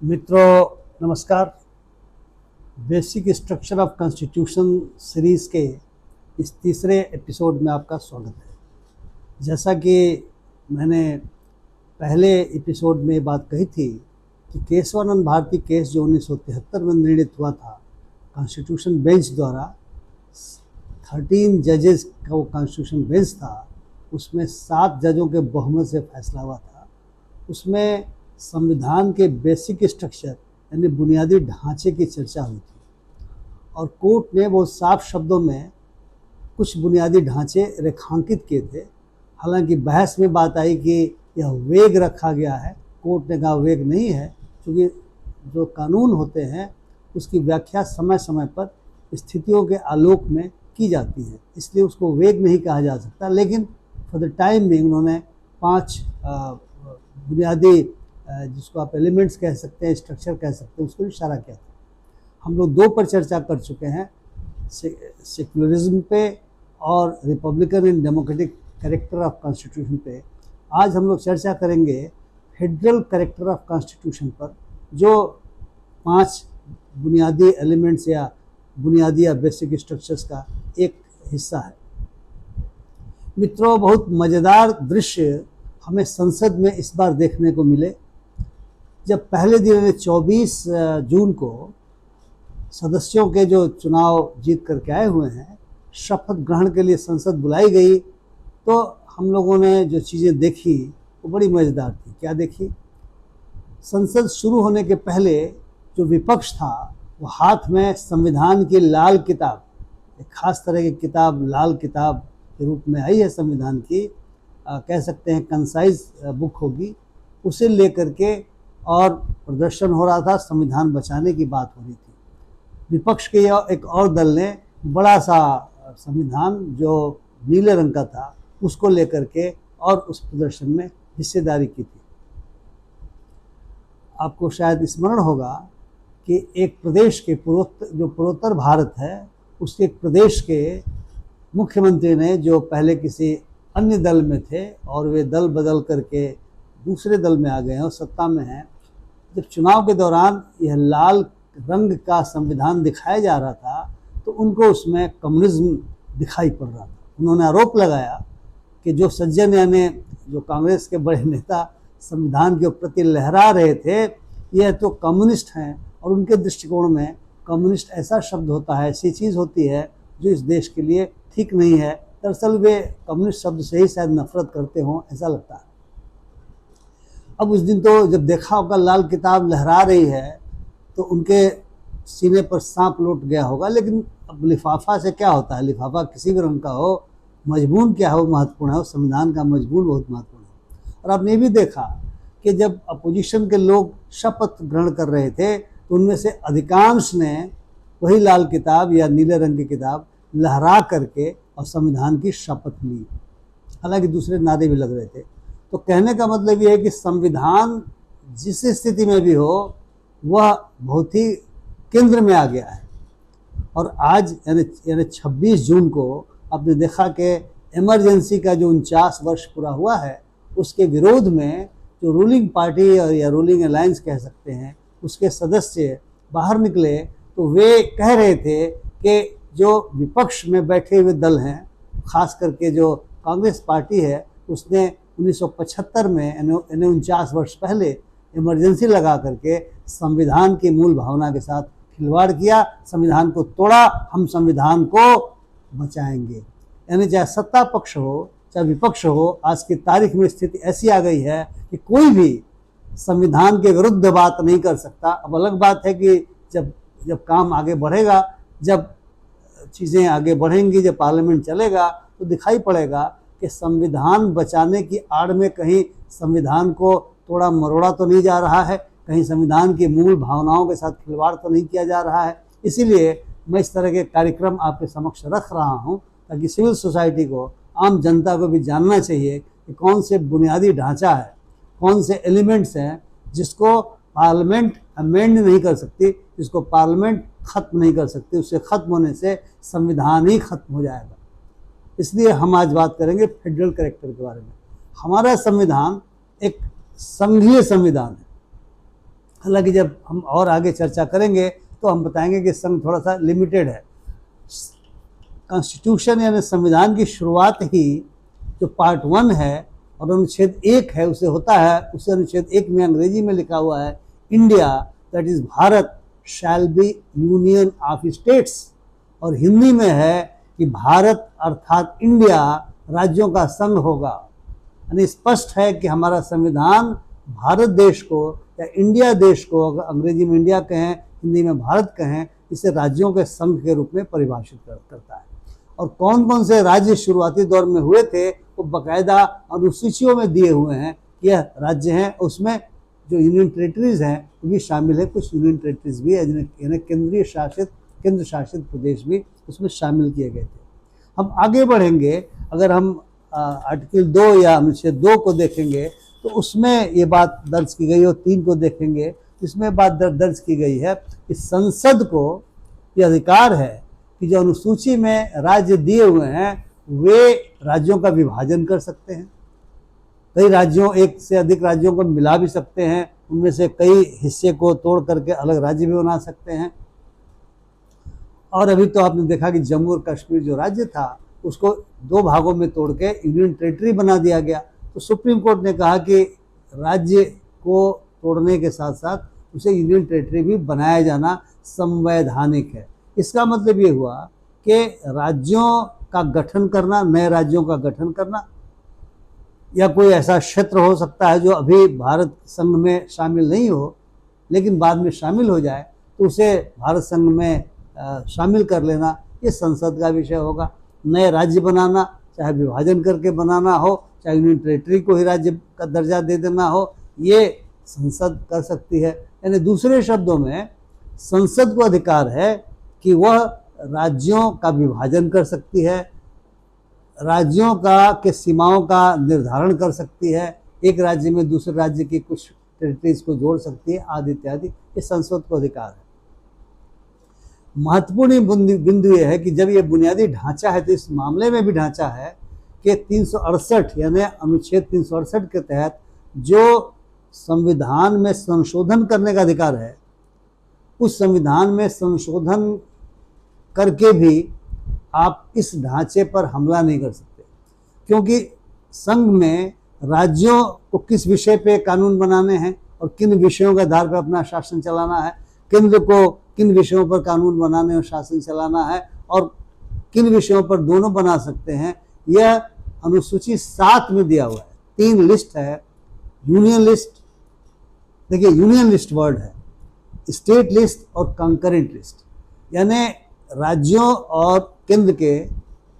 मित्रों नमस्कार। Basic structure of constitution series के इस तीसरे एपिसोड में आपका स्वागत है। जैसा कि मैंने पहले एपिसोड में बात कही थी कि केशवानंद भारती केस जो 1973 में निर्णित हुआ था कॉन्स्टिट्यूशन बेंच द्वारा, 13 जजेस का वो कॉन्स्टिट्यूशन बेंच था, उसमें 7 जजों के बहुमत से फैसला हुआ था। उसमें संविधान के बेसिक स्ट्रक्चर यानी बुनियादी ढांचे की चर्चा हुई थी और कोर्ट ने वो साफ शब्दों में कुछ बुनियादी ढांचे रेखांकित किए थे। हालांकि बहस में बात आई कि यह वेग रखा गया है। कोर्ट ने कहा वेग नहीं है, क्योंकि जो कानून होते हैं उसकी व्याख्या समय समय पर स्थितियों के आलोक में की जाती है, इसलिए उसको वेग नहीं कहा जा सकता। लेकिन फॉर द टाइम में उन्होंने 5 बुनियादी जिसको आप एलिमेंट्स कह सकते हैं, स्ट्रक्चर कह सकते हैं, उसको इशारा किया था। हम लोग 2 पर चर्चा कर चुके हैं, सेक्युलरिज्म पे और Republican and democratic character of constitution पे। आज हम लोग चर्चा करेंगे फेडरल कैरेक्टर ऑफ कॉन्स्टिट्यूशन पर, जो 5 बुनियादी एलिमेंट्स या बुनियादी या बेसिक स्ट्रक्चर्स का एक हिस्सा है। मित्रों, बहुत मज़ेदार दृश्य हमें संसद में इस बार देखने को मिले। जब पहले दिन 24 जून को सदस्यों के जो चुनाव जीत करके आए हुए हैं, शपथ ग्रहण के लिए संसद बुलाई गई, तो हम लोगों ने जो चीज़ें देखी वो बड़ी मज़ेदार थी। क्या देखी? संसद शुरू होने के पहले जो विपक्ष था वो हाथ में संविधान की लाल किताब, एक खास तरह की किताब, लाल किताब के रूप में आई है संविधान की, कह सकते हैं कंसाइज बुक होगी, उसे लेकर के और प्रदर्शन हो रहा था। संविधान बचाने की बात हो रही थी। विपक्ष के एक और दल ने बड़ा सा संविधान जो नीले रंग का था उसको लेकर के और उस प्रदर्शन में हिस्सेदारी की थी। आपको शायद स्मरण होगा कि एक प्रदेश के पूर्वोत्तर भारत है, उसके एक प्रदेश के मुख्यमंत्री ने, जो पहले किसी अन्य दल में थे और वे दल बदल करके दूसरे दल में आ गए हैं और सत्ता में हैं, जब चुनाव के दौरान यह लाल रंग का संविधान दिखाया जा रहा था तो उनको उसमें कम्युनिज्म दिखाई पड़ रहा था। उन्होंने आरोप लगाया कि जो सज्जन यानी जो कांग्रेस के बड़े नेता संविधान के प्रति लहरा रहे थे, यह तो कम्युनिस्ट हैं, और उनके दृष्टिकोण में कम्युनिस्ट ऐसा शब्द होता है, ऐसी चीज़ होती है जो इस देश के लिए ठीक नहीं है। दरअसल वे कम्युनिस्ट शब्द से ही शायद नफरत करते हों, ऐसा लगता है। अब उस दिन तो जब देखा होगा लाल किताब लहरा रही है तो उनके सीने पर सांप लौट गया होगा। लेकिन अब लिफाफा से क्या होता है, लिफाफा किसी भी रंग का हो, मजमून क्या हो महत्वपूर्ण है, संविधान का मजमून बहुत महत्वपूर्ण है। और आपने भी देखा कि जब अपोजिशन के लोग शपथ ग्रहण कर रहे थे तो उनमें से अधिकांश ने वही लाल किताब या नीले रंग की किताब लहरा करके और संविधान की शपथ ली। हालांकि दूसरे नारे भी लग रहे थे। तो कहने का मतलब ये है कि संविधान जिस स्थिति में भी हो वह बहुत ही केंद्र में आ गया है। और आज यानी 26 जून को आपने देखा कि इमरजेंसी का जो 49 वर्ष पूरा हुआ है, उसके विरोध में जो रूलिंग पार्टी और या रूलिंग अलायंस कह सकते हैं, उसके सदस्य बाहर निकले तो वे कह रहे थे कि जो विपक्ष में बैठे हुए दल हैं, खास करके जो कांग्रेस पार्टी है, उसने 1975 में यानी 49 वर्ष पहले इमरजेंसी लगा करके संविधान की मूल भावना के साथ खिलवाड़ किया, संविधान को तोड़ा। हम संविधान को बचाएंगे। यानी चाहे सत्ता पक्ष हो चाहे विपक्ष हो, आज की तारीख में स्थिति ऐसी आ गई है कि कोई भी संविधान के विरुद्ध बात नहीं कर सकता। अब अलग बात है कि जब काम आगे बढ़ेगा, जब चीज़ें आगे बढ़ेंगी, जब पार्लियामेंट चलेगा, तो दिखाई पड़ेगा कि संविधान बचाने की आड़ में कहीं संविधान को तोड़ा मरोड़ा तो नहीं जा रहा है, कहीं संविधान की मूल भावनाओं के साथ खिलवाड़ तो नहीं किया जा रहा है। इसीलिए मैं इस तरह के कार्यक्रम आपके समक्ष रख रहा हूं, ताकि सिविल सोसाइटी को, आम जनता को भी जानना चाहिए कि कौन से बुनियादी ढांचा है, कौन से एलिमेंट्स हैं जिसको पार्लियामेंट अमेंड नहीं कर सकती, जिसको पार्लियामेंट ख़त्म नहीं कर सकती। उससे ख़त्म होने से संविधान ही ख़त्म हो जाएगा। इसलिए हम आज बात करेंगे फेडरल कैरेक्टर के बारे में। हमारा संविधान एक संघीय संविधान है। हालांकि जब हम और आगे चर्चा करेंगे तो हम बताएंगे कि संघ थोड़ा सा लिमिटेड है। कॉन्स्टिट्यूशन यानी संविधान की शुरुआत ही जो पार्ट 1 है और अनुच्छेद 1 है उसे होता है, उसे अनुच्छेद 1 में अंग्रेजी में लिखा हुआ है India that is Bharat shall be union of states, और हिंदी में है कि भारत अर्थात इंडिया राज्यों का संघ होगा। यानी स्पष्ट है कि हमारा संविधान भारत देश को या इंडिया देश को, अगर अंग्रेजी में इंडिया कहें हिंदी में भारत कहें, इसे राज्यों के संघ के रूप में परिभाषित करता है। और कौन कौन से राज्य शुरुआती दौर में हुए थे वो बकायदा अनुसूचियों में दिए हुए हैं, यह राज्य हैं। उसमें जो यूनियन टेरिटरीज हैं वो भी शामिल है, कुछ यूनियन टेरिटरीज भी यानी केंद्र शासित प्रदेश भी उसमें शामिल किए गए थे। हम आगे बढ़ेंगे, अगर हम आर्टिकल 2 या अनुच्छेद 2 को देखेंगे तो उसमें ये बात दर्ज की गई, और 3 को देखेंगे इसमें बात दर्ज की गई है कि संसद को ये अधिकार है कि जो अनुसूची में राज्य दिए हुए हैं वे राज्यों का विभाजन कर सकते हैं। कई राज्यों, एक से अधिक राज्यों को मिला भी सकते हैं, उनमें से कई हिस्से को तोड़ करके अलग राज्य भी बना सकते हैं। और अभी तो आपने देखा कि जम्मू और कश्मीर जो राज्य था उसको 2 भागों में तोड़ के यूनियन टेरिटरी बना दिया गया। तो सुप्रीम कोर्ट ने कहा कि राज्य को तोड़ने के साथ साथ उसे यूनियन टेरिटरी भी बनाया जाना संवैधानिक है। इसका मतलब ये हुआ कि राज्यों का गठन करना, नए राज्यों का गठन करना, या कोई ऐसा क्षेत्र हो सकता है जो अभी भारत संघ में शामिल नहीं हो लेकिन बाद में शामिल हो जाए तो उसे भारत संघ में शामिल कर लेना, ये संसद का विषय होगा। नए राज्य बनाना, चाहे विभाजन करके बनाना हो, चाहे यूनियन टेरिटरी को ही राज्य का दर्जा दे देना हो, ये संसद कर सकती है। यानी दूसरे शब्दों में संसद को अधिकार है कि वह राज्यों का विभाजन कर सकती है, राज्यों के सीमाओं का निर्धारण कर सकती है, एक राज्य में दूसरे राज्य की कुछ टेरिटरीज को जोड़ सकती है, आदि इत्यादि। ये संसद को अधिकार है। महत्वपूर्ण बिंदु यह है कि जब ये बुनियादी ढांचा है तो इस मामले में भी ढांचा है कि 368 यानी अनुच्छेद 368 के तहत जो संविधान में संशोधन करने का अधिकार है, उस संविधान में संशोधन करके भी आप इस ढांचे पर हमला नहीं कर सकते, क्योंकि संघ में राज्यों को किस विषय पे कानून बनाने हैं और किन विषयों के आधार पर अपना शासन चलाना है, केंद्र को किन विषयों पर कानून बनाने और शासन चलाना है, और किन विषयों पर दोनों बना सकते हैं, यह अनुसूची 7 में दिया हुआ है। 3 लिस्ट है, यूनियन लिस्ट, देखिए यूनियन लिस्ट वर्ड है, स्टेट लिस्ट और कंकरेंट लिस्ट, यानी राज्यों और केंद्र के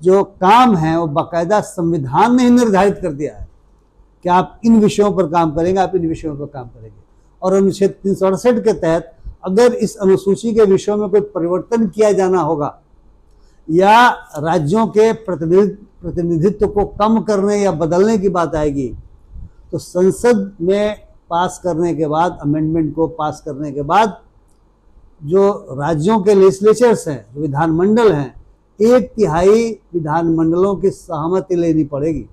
जो काम हैं वो बाकायदा संविधान ने ही निर्धारित कर दिया है कि आप इन विषयों पर काम करेंगे, आप इन विषयों पर काम करेंगे। और अनुच्छेद 368 के तहत अगर इस अनुसूची के विषयों में कोई परिवर्तन किया जाना होगा या राज्यों के प्रतिनिधित्व को कम करने या बदलने की बात आएगी तो संसद में पास करने के बाद, अमेंडमेंट को पास करने के बाद जो राज्यों के लेजिस्लेचर्स हैं, जो विधानमंडल हैं, 1/3 विधानमंडलों की सहमति लेनी पड़ेगी।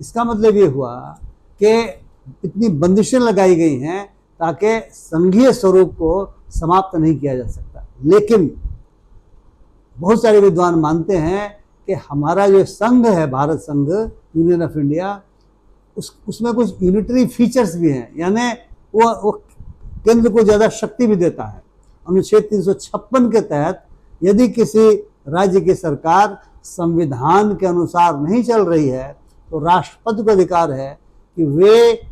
इसका मतलब ये हुआ कि इतनी बंदिशें लगाई गई हैं ताकि संघीय स्वरूप को समाप्त नहीं किया जा सकता। लेकिन बहुत सारे विद्वान मानते हैं कि हमारा जो संघ है, भारत संघ, यूनियन ऑफ इंडिया, उसमें कुछ यूनिटरी फीचर्स भी हैं, यानी वो केंद्र को ज़्यादा शक्ति भी देता है। अनुच्छेद 356 के तहत यदि किसी राज्य की सरकार संविधान के अनुसार नहीं चल रही है तो राष्ट्रपति को अधिकार है कि वे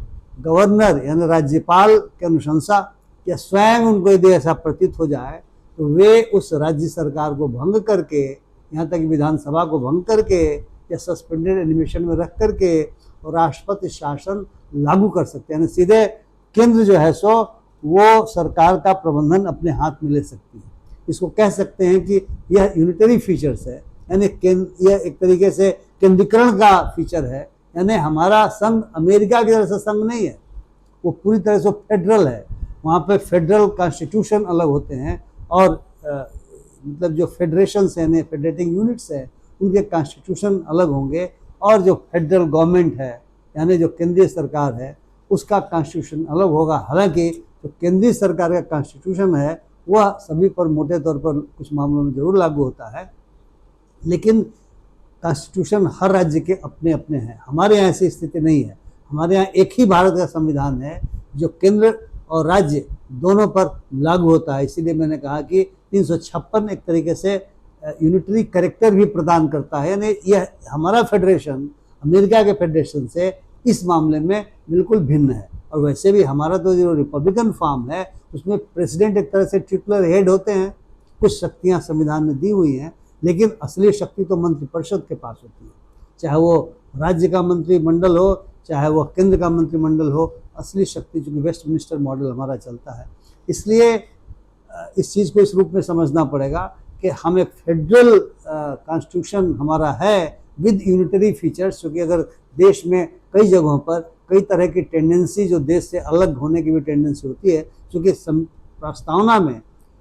गवर्नर यानी राज्यपाल के अनुशंसा या स्वयं उनको यदि ऐसा प्रतीत हो जाए तो वे उस राज्य सरकार को भंग करके, यहाँ तक विधानसभा को भंग करके या सस्पेंडेड एनिमेशन में रख करके और राष्ट्रपति शासन लागू कर सकते हैं। यानी सीधे केंद्र जो है सो वो सरकार का प्रबंधन अपने हाथ में ले सकती है। इसको कह सकते हैं कि यह यूनिटरी फीचर्स है, यानी यह एक तरीके से केंद्रीकरण का फीचर है। यानी हमारा संघ अमेरिका की तरह से संघ नहीं है, वो पूरी तरह से फेडरल है। वहाँ पे फेडरल कॉन्स्टिट्यूशन अलग होते हैं और मतलब जो फेडरेशंस हैं, फेडरेटिंग यूनिट्स हैं, उनके कॉन्स्टिट्यूशन अलग होंगे, और जो फेडरल गवर्नमेंट है यानी जो केंद्रीय सरकार है उसका कॉन्स्टिट्यूशन अलग होगा। हालांकि जो केंद्रीय सरकार का कॉन्स्टिट्यूशन है वह सभी पर मोटे तौर पर कुछ मामलों में जरूर लागू होता है, लेकिन कॉन्स्टिट्यूशन हर राज्य के अपने अपने हैं। हमारे यहाँ ऐसी स्थिति नहीं है। हमारे यहाँ एक ही भारत का संविधान है जो केंद्र और राज्य दोनों पर लागू होता है। इसीलिए मैंने कहा कि 356 एक तरीके से यूनिटरी कैरेक्टर भी प्रदान करता है। यानी यह हमारा फेडरेशन अमेरिका के फेडरेशन से इस मामले में बिल्कुल भिन्न है। और वैसे भी हमारा तो जो रिपब्लिकन फॉर्म है उसमें प्रेसिडेंट एक तरह से टिटुलर हेड होते हैं, कुछ शक्तियां संविधान में दी हुई हैं, लेकिन असली शक्ति तो मंत्रिपरिषद के पास होती है। चाहे वो राज्य का मंत्रिमंडल हो, चाहे वो केंद्र का मंत्रिमंडल हो, असली शक्ति चूंकि वेस्टमिनिस्टर मॉडल हमारा चलता है। इसलिए इस चीज़ को इस रूप में समझना पड़ेगा कि हम एक फेडरल कॉन्स्टिट्यूशन हमारा है विद यूनिटरी फीचर्स, क्योंकि अगर देश में कई जगहों पर कई तरह की टेंडेंसी जो देश से अलग होने की भी टेंडेंसी होती है, क्योंकि प्रस्तावना में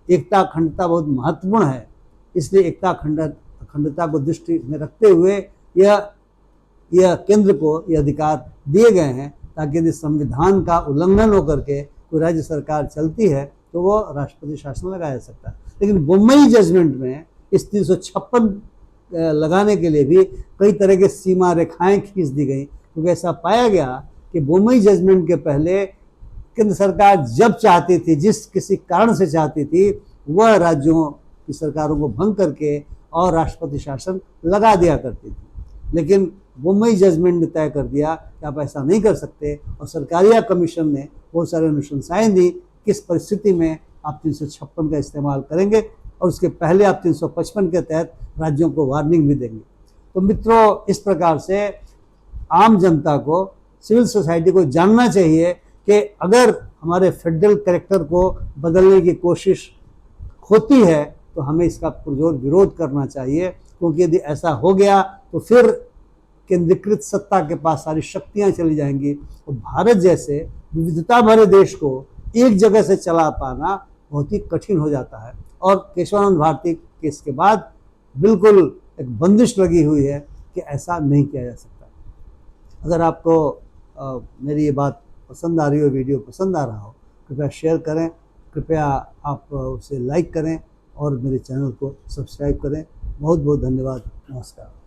एकता अखंडता बहुत महत्वपूर्ण है, इसलिए एकता अखंडता को दृष्टि में रखते हुए यह केंद्र को ये अधिकार दिए गए हैं, ताकि यदि संविधान का उल्लंघन होकर के कोई राज्य सरकार चलती है तो वो राष्ट्रपति शासन लगाया जा सकता है। लेकिन बम्बई जजमेंट में इस 356 लगाने के लिए भी कई तरह के सीमा रेखाएं खींच दी गई, क्योंकि ऐसा पाया गया कि बम्बई जजमेंट के पहले केंद्र सरकार जब चाहती थी, जिस किसी कारण से चाहती थी, वह राज्यों की सरकारों को भंग करके और राष्ट्रपति शासन लगा दिया करती थी। लेकिन बम्बई जजमेंट ने तय कर दिया कि आप ऐसा नहीं कर सकते, और सरकारिया कमीशन ने बहुत सारे अनुशंसाएं दी किस परिस्थिति में आप 356 का इस्तेमाल करेंगे, और उसके पहले आप 355 के तहत राज्यों को वार्निंग भी देंगे। तो मित्रों, इस प्रकार से आम जनता को, सिविल सोसाइटी को जानना चाहिए कि अगर हमारे फेडरल कैरेक्टर को बदलने की कोशिश होती है तो हमें इसका पुरजोर विरोध करना चाहिए, क्योंकि यदि ऐसा हो गया तो फिर केंद्रीकृत सत्ता के पास सारी शक्तियां चली जाएंगी, और भारत जैसे विविधता भरे देश को एक जगह से चला पाना बहुत ही कठिन हो जाता है। और केशवानंद भारती केस के बाद बिल्कुल एक बंदिश लगी हुई है कि ऐसा नहीं किया जा सकता। अगर आपको मेरी ये बात पसंद आ रही हो, वीडियो पसंद आ रहा हो, कृपया शेयर करें, कृपया आप उसे लाइक करें और मेरे चैनल को सब्सक्राइब करें। बहुत बहुत धन्यवाद। नमस्कार।